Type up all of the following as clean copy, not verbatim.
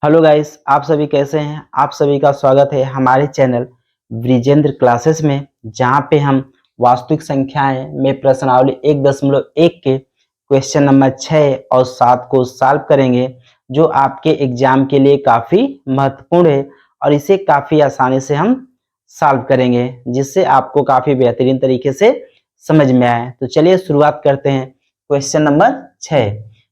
Hello guys, आप सभी कैसे हैं। आप सभी का स्वागत है हमारे चैनल ब्रिजेंद्र क्लासेस में, जहां पे हम वास्तविक संख्याएं में प्रश्नावली 1.1 के क्वेश्चन नंबर 6 और 7 को सॉल्व करेंगे, जो आपके एग्जाम के लिए काफ़ी महत्वपूर्ण है और इसे काफ़ी आसानी से हम सॉल्व करेंगे, जिससे आपको काफ़ी बेहतरीन तरीके से समझ में आए। तो चलिए शुरुआत करते हैं। क्वेश्चन नंबर 6,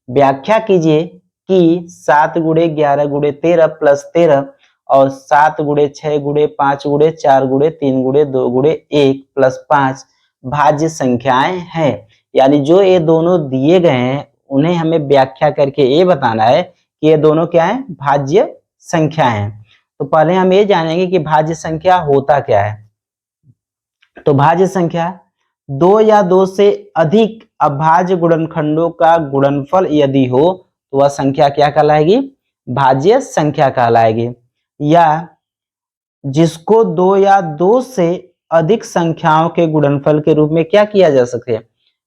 व्याख्या कीजिए कि 7 गुणे 11 गुणे 13 प्लस 13 और 7 गुणे 6 गुणे 5 गुणे 4 गुणे 3 गुणे 2 गुणे 1 प्लस 5 भाज्य संख्याएं हैं। यानी जो ये दोनों दिए गए हैं उन्हें हमें व्याख्या करके ये बताना है कि ये दोनों क्या है, भाज्य संख्या हैं। तो पहले हम ये जानेंगे कि भाज्य संख्या होता क्या है। तो भाज्य संख्या दो या दो से अधिक अभाज्य गुणनखंडों का गुणनफल यदि हो तो वह संख्या क्या कहलाएगी, भाज्य संख्या कहलाएगी। या जिसको दो या दो से अधिक संख्याओं के गुणनफल के रूप में क्या किया जा सके,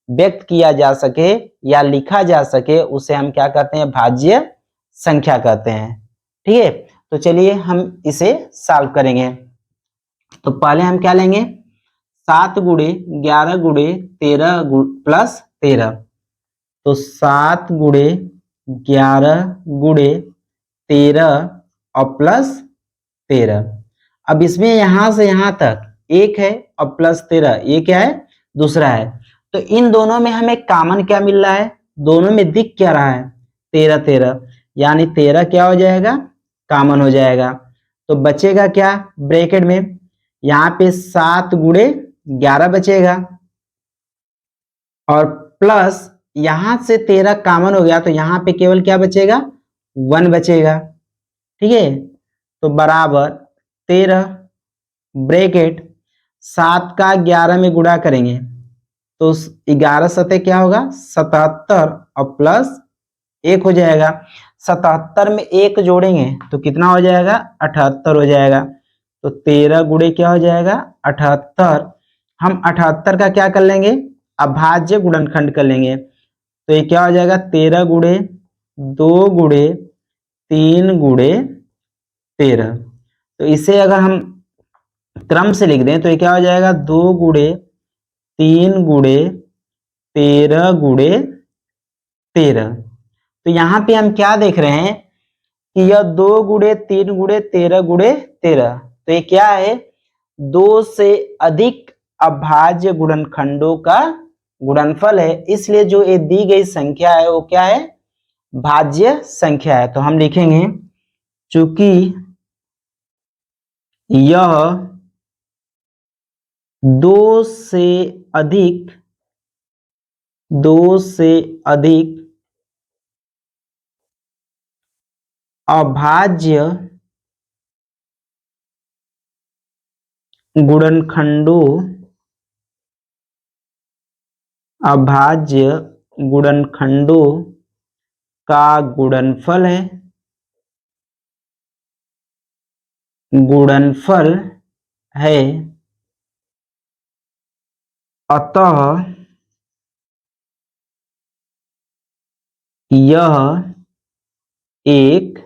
व्यक्त किया जा सके या लिखा जा सके, उसे हम क्या कहते हैं, भाज्य संख्या कहते हैं। ठीक है, तो चलिए हम इसे सॉल्व करेंगे। तो पहले हम क्या लेंगे, 7 गुणे 11 गुणे 13 प्लस 13। तो 7 गुणे 11 गुणे 13 और प्लस 13। अब इसमें यहां से यहां तक एक है और प्लस 13, ये क्या है, दूसरा है। तो इन दोनों में हमें कॉमन क्या मिल रहा है, दोनों में दिख क्या रहा है, 13 13, यानी 13 क्या हो जाएगा, कॉमन हो जाएगा। तो बचेगा क्या ब्रैकेट में, यहाँ पे 7 गुणे 11 बचेगा और प्लस यहां से 13 कॉमन हो गया, तो यहाँ पे केवल क्या बचेगा, 1 बचेगा। ठीक है, तो बराबर 13 ब्रैकेट 7 का 11 में गुणा करेंगे तो 11 सतह क्या होगा, 77 और प्लस 1 हो जाएगा। 77 में 1 जोड़ेंगे तो कितना हो जाएगा, 78 हो जाएगा। तो 13 गुणे क्या हो जाएगा, 78। हम 78 का क्या कर लेंगे, अभाज्य गुणनखंड कर लेंगे। तो ये क्या हो जाएगा, 13 गुणे 2 गुणे 3 गुणे 13। तो इसे अगर हम क्रम से लिख दें तो ये क्या हो जाएगा, 2 गुणे 3 गुणे 13 गुणे 13। तो यहाँ पे हम क्या देख रहे हैं कि यह 2 गुणे 3 गुणे 13 गुणे 13, तो ये क्या है, 2 से अधिक अभाज्य गुणनखंडों का गुणनफल है। इसलिए जो ये दी गई संख्या है वो क्या है, भाज्य संख्या है। तो हम लिखेंगे चूंकि यह 2 से अधिक अभाज्य गुणनखंडों का गुणनफल है, अतः यह एक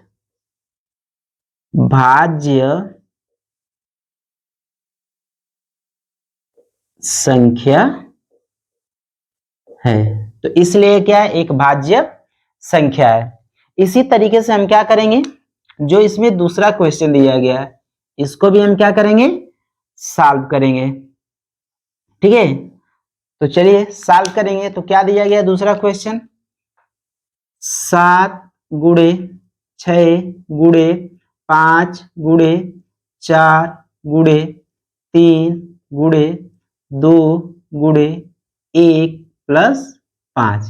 भाज्य संख्या है। तो इसलिए क्या है, एक भाज्य संख्या है। इसी तरीके से हम क्या करेंगे, जो इसमें दूसरा क्वेश्चन दिया गया है इसको भी हम क्या करेंगे, सॉल्व करेंगे। ठीक है, तो चलिए सॉल्व करेंगे। तो क्या दिया गया दूसरा क्वेश्चन, 7 गुणे 6 गुणे 5 गुणे 4 गुणे 3 गुणे 2 गुणे 1 प्लस 5।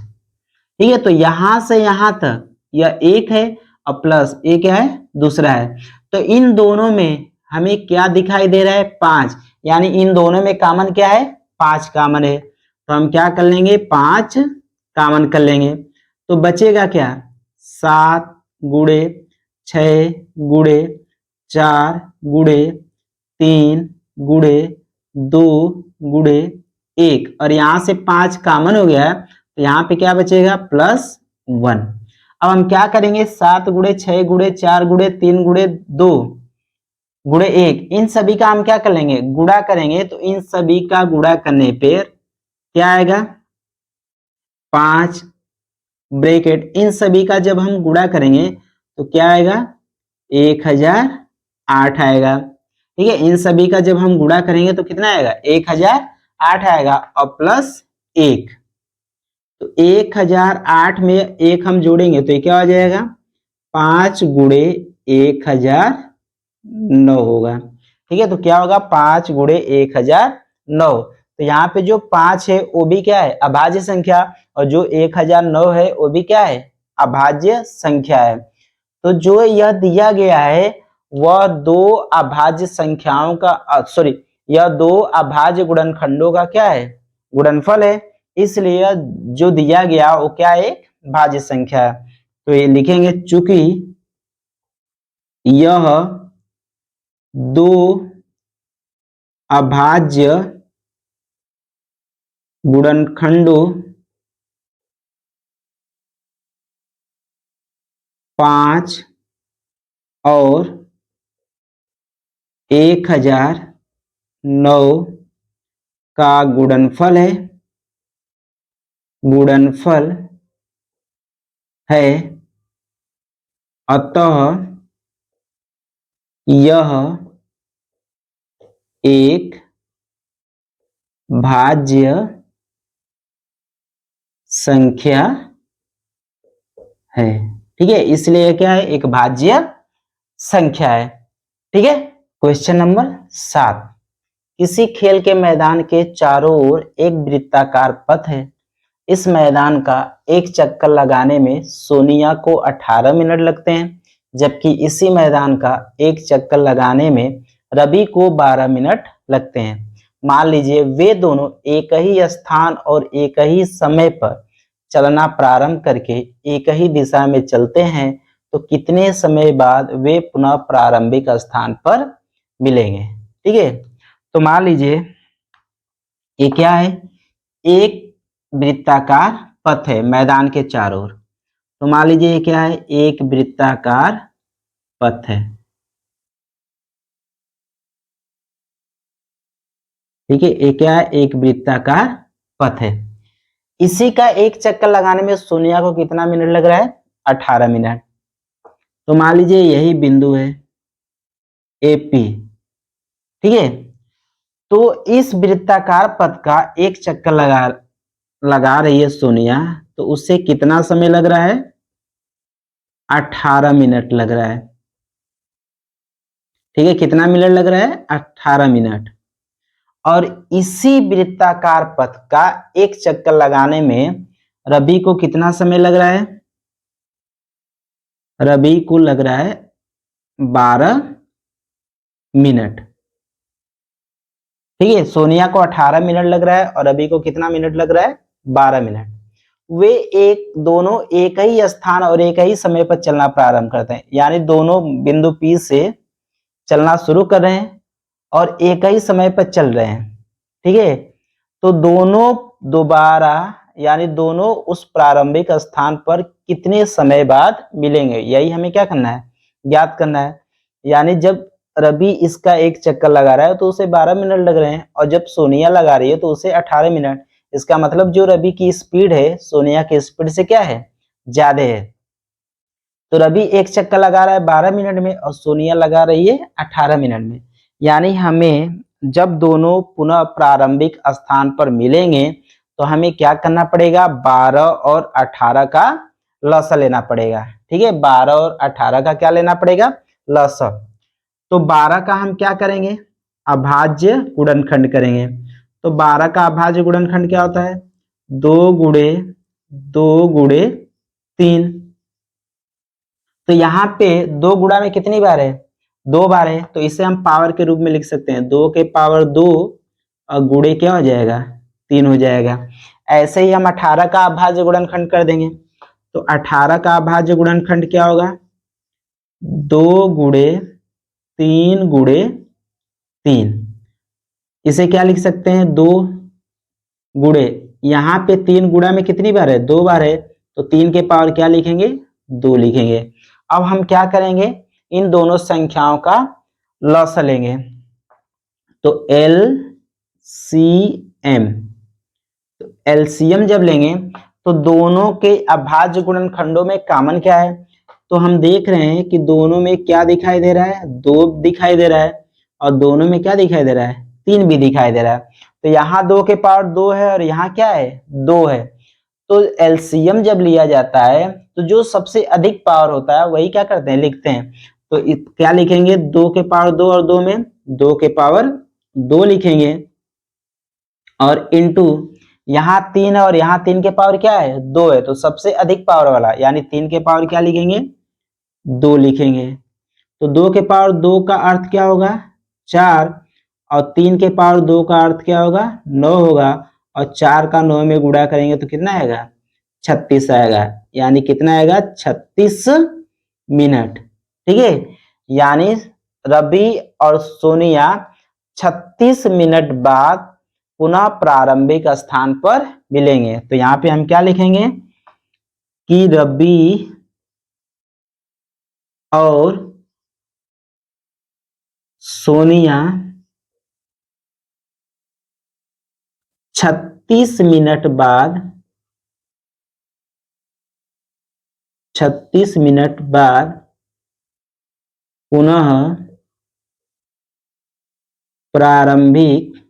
ठीक है, तो यहां से यहां तक यह 1 है और प्लस 1 क्या है, दूसरा है। तो इन दोनों में हमें क्या दिखाई दे रहा है, 5, यानी इन दोनों में कॉमन क्या है, 5 कॉमन है। तो हम क्या कर लेंगे, 5 कॉमन कर लेंगे। तो बचेगा क्या, 7 गुणे 6 गुणे 4 गुणे 3 गुणे 2 गुणे 1, और यहां से 5 कॉमन हो गया है, तो यहाँ पे क्या बचेगा, +1। अब हम क्या करेंगे, 7 गुणे 6 गुणे 4 गुणे 3 गुणे 2 गुणे 1, इन सभी का हम क्या कर लेंगे, गुणा करेंगे। तो इन सभी का गुणा करने पर क्या आएगा, 5 ब्रैकेट, इन सभी का जब हम गुणा करेंगे तो क्या आएगा, 1008 आएगा। ठीक है, इन सभी का जब हम गुणा करेंगे तो कितना आएगा, 1008 आएगा और प्लस 1। तो 1008 में 1 हम जोड़ेंगे तो ये क्या हो जाएगा, 5 गुणे 1009 होगा। ठीक है, तो क्या होगा, 5 गुणे 1009। तो यहाँ पे जो 5 है वो भी क्या है, अभाज्य संख्या, और जो 1009 है वो भी क्या है, अभाज्य संख्या है। तो जो यह दिया गया है वह दो अभाज्य संख्याओं का यह दो अभाज्य गुणनखंडों का क्या है, गुणनफल है। इसलिए जो दिया गया वो क्या है, एक भाज्य संख्या है। तो ये लिखेंगे, चूंकि यह दो अभाज्य गुणनखंडों 5 और 1009 का गुणनफल है, अतः यह एक भाज्य संख्या है। ठीक है, इसलिए क्या है, एक भाज्य संख्या है। ठीक है, क्वेश्चन नंबर 7, किसी खेल के मैदान के चारों ओर एक वृत्ताकार पथ है। इस मैदान का एक चक्कर लगाने में सोनिया को 18 मिनट लगते हैं, जबकि इसी मैदान का एक चक्कर लगाने में रवि को 12 मिनट लगते हैं। मान लीजिए वे दोनों एक ही स्थान और एक ही समय पर चलना प्रारंभ करके एक ही दिशा में चलते हैं, तो कितने समय बाद वे पुनः प्रारंभिक स्थान पर मिलेंगे। ठीक है, तो मान लीजिए ये क्या है, एक वृत्ताकार पथ है मैदान के चारों ओर। तो मान लीजिए ये क्या है, एक वृत्ताकार पथ है। ठीक है, ये क्या है, एक वृत्ताकार पथ है। इसी का एक चक्कर लगाने में सोनिया को कितना मिनट लग रहा है, 18 मिनट। तो मान लीजिए यही बिंदु है एपी। ठीक है, तो इस वृत्ताकार पथ का एक चक्कर लगा रही है सोनिया, तो उससे कितना समय लग रहा है, 18 मिनट लग रहा है। ठीक है, कितना मिनट लग रहा है, 18 मिनट। और इसी वृत्ताकार पथ का एक चक्कर लगाने में रवि को कितना समय लग रहा है, रवि को लग रहा है 12 मिनट। ठीक है, सोनिया को 18 मिनट लग रहा है और रवि को कितना मिनट लग रहा है, 12 मिनट। वे दोनों एक ही स्थान और एक ही समय पर चलना प्रारंभ करते हैं, यानी दोनों बिंदु P से चलना शुरू कर रहे हैं और एक ही समय पर चल रहे हैं। ठीक है, तो दोनों दोबारा यानी दोनों उस प्रारंभिक स्थान पर कितने समय बाद मिलेंगे, यही हमें क्या करना है, ज्ञात करना है। यानी जब रवि इसका एक चक्कर लगा रहा है तो उसे 12 मिनट लग रहे हैं, और जब सोनिया लगा रही है तो उसे 18 मिनट। इसका मतलब जो रवि की स्पीड है सोनिया की स्पीड से क्या है, ज्यादा है। तो रवि एक चक्कर लगा रहा है 12 मिनट में और सोनिया लगा रही है 18 मिनट में। यानी हमें जब दोनों पुनः प्रारंभिक स्थान पर मिलेंगे तो हमें क्या करना पड़ेगा, 12 और 18 का लसा लेना पड़ेगा। ठीक है, 12 और 18 का क्या लेना पड़ेगा, लसा। तो 12 का हम क्या करेंगे, अभाज्य गुणनखंड करेंगे। तो 12 का अभाज्य गुणनखंड क्या होता है, 2 गुणे 2 गुणे 3। तो यहाँ पे 2 गुणा में कितनी बार है, 2 बार है। तो इसे हम पावर के रूप में लिख सकते हैं, 2 के पावर 2 और गुणे क्या हो जाएगा, 3 हो जाएगा। ऐसे ही हम 18 का अभाज्य गुणनखंड कर देंगे। तो 18 का अभाज्य गुणनखंड क्या होगा, 2 गुणे 3 गुणे 3। इसे क्या लिख सकते हैं, 2 गुणे, यहाँ पे 3 गुणा में कितनी बार है, 2 बार है। तो 3 के पावर क्या लिखेंगे, 2 लिखेंगे। अब हम क्या करेंगे, इन दोनों संख्याओं का लॉस लेंगे। तो LCM, तो एलसीएम जब लेंगे तो दोनों के अभाज्य गुणनखंडों में कॉमन क्या है, तो हम देख रहे हैं कि दोनों में क्या दिखाई दे रहा है, 2 दिखाई दे रहा है, और दोनों में क्या दिखाई दे रहा है, 3 भी दिखाई दे रहा है। तो यहाँ 2 के पावर 2 है और यहाँ क्या है, 2 है। तो एलसीएम जब लिया जाता है तो जो सबसे अधिक पावर होता है वही क्या करते हैं, लिखते हैं। तो क्या लिखेंगे, 2 के पावर 2 और 2 में 2 के पावर 2 लिखेंगे, और इंटू यहाँ 3 और यहाँ 3 के पावर क्या है, 2 है, तो सबसे अधिक पावर वाला यानी 3 के पावर क्या लिखेंगे, 2 लिखेंगे। तो 2 के पावर 2 का अर्थ क्या होगा, 4, और 3 के पावर 2 का अर्थ क्या होगा, 9 होगा, और 4 का 9 में गुणा करेंगे तो कितना आएगा, 36 आएगा। यानी कितना आएगा, 36 मिनट। ठीक है, यानी रवि और सोनिया 36 मिनट बाद पुनः प्रारंभिक स्थान पर मिलेंगे। तो यहाँ पे हम क्या लिखेंगे कि रवि और सोनिया 36 मिनट बाद 36 मिनट बाद पुनः प्रारंभिक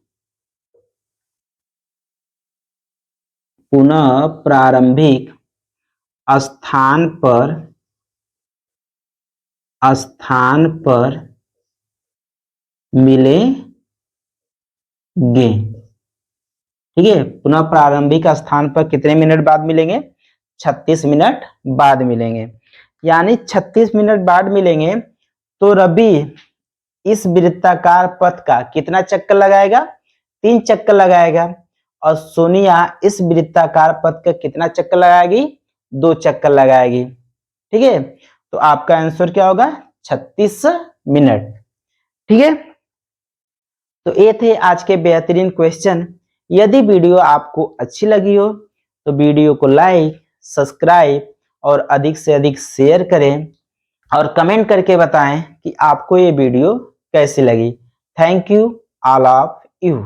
स्थान पर मिलेंगे। ठीक है, पुनः प्रारंभिक स्थान पर कितने मिनट बाद मिलेंगे, 36 मिनट बाद मिलेंगे। यानी 36 मिनट बाद मिलेंगे। तो रवि इस वृत्ताकार पथ का कितना चक्कर लगाएगा, 3 चक्कर लगाएगा, और सोनिया इस वृत्ताकार पथ का कितना चक्कर लगाएगी, 2 चक्कर लगाएगी। ठीक है, तो आपका आंसर क्या होगा, 36 मिनट। ठीक है, तो ये थे आज के बेहतरीन क्वेश्चन। यदि वीडियो आपको अच्छी लगी हो तो वीडियो को लाइक, सब्सक्राइब और अधिक से अधिक शेयर करें, और कमेंट करके बताएं कि आपको ये वीडियो कैसी लगी। Thank you all of you.